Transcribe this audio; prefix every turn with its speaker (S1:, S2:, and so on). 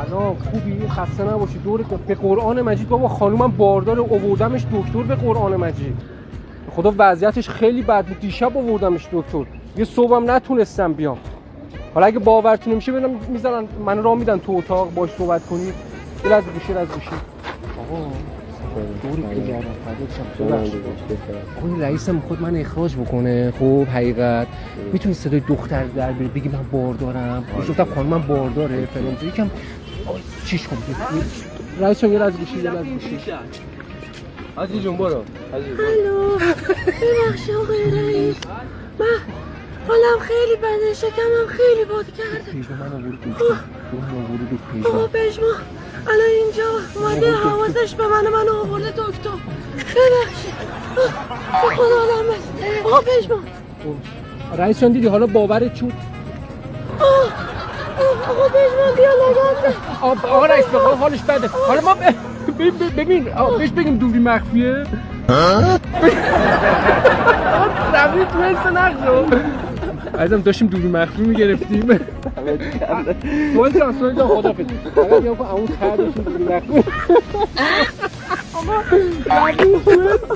S1: سلام، خوبی؟ خسته نباشی. دورت به قرآن مجید بابا، خانومم باردار، آوردمش دکتر به قرآن مجید. خدا وضعیتش خیلی بد بود، دیشب آوردمش دکتر. یه صبحم نتونستم بیام. حالا اگه باورتون نمیشه ببینم میذارن من راه میدن تو اتاق باش صحبت کنی. یه لحظه گوشی آقا دوری بگردم آقای رئیسم خود من اخراج بکنه. خب حقیقت میتونی صدای دختر در بیاری بگی من باردارم، گفتم خانمم بارداره فلان یکم چیش کن. رئیس جان یه لحظه گوشی حاجی جون برو.
S2: الو ببخشید آقای رئیس، من حالم خیلی بده، شکمم خیلی باد کرده. آقا پژمان الان اینجا اومده حواسش به منو آورده دکتر. ببخشید به خدا آدم بس. آقا پژمان
S1: رئیس جان دیدی حالا باورت شد؟
S2: آقا پژمان بیا لگن.
S1: آقا رئیس به حالش بده. حالا ما ببین بهش بگیم دوری مخفیه. روی تو حس نقشو عزیزم داشتیم دوری مخفی میگرفتیم. سوال جان خدا فکر فقط یا اون ته داشتیم دوری مخفی. اما روی تو حس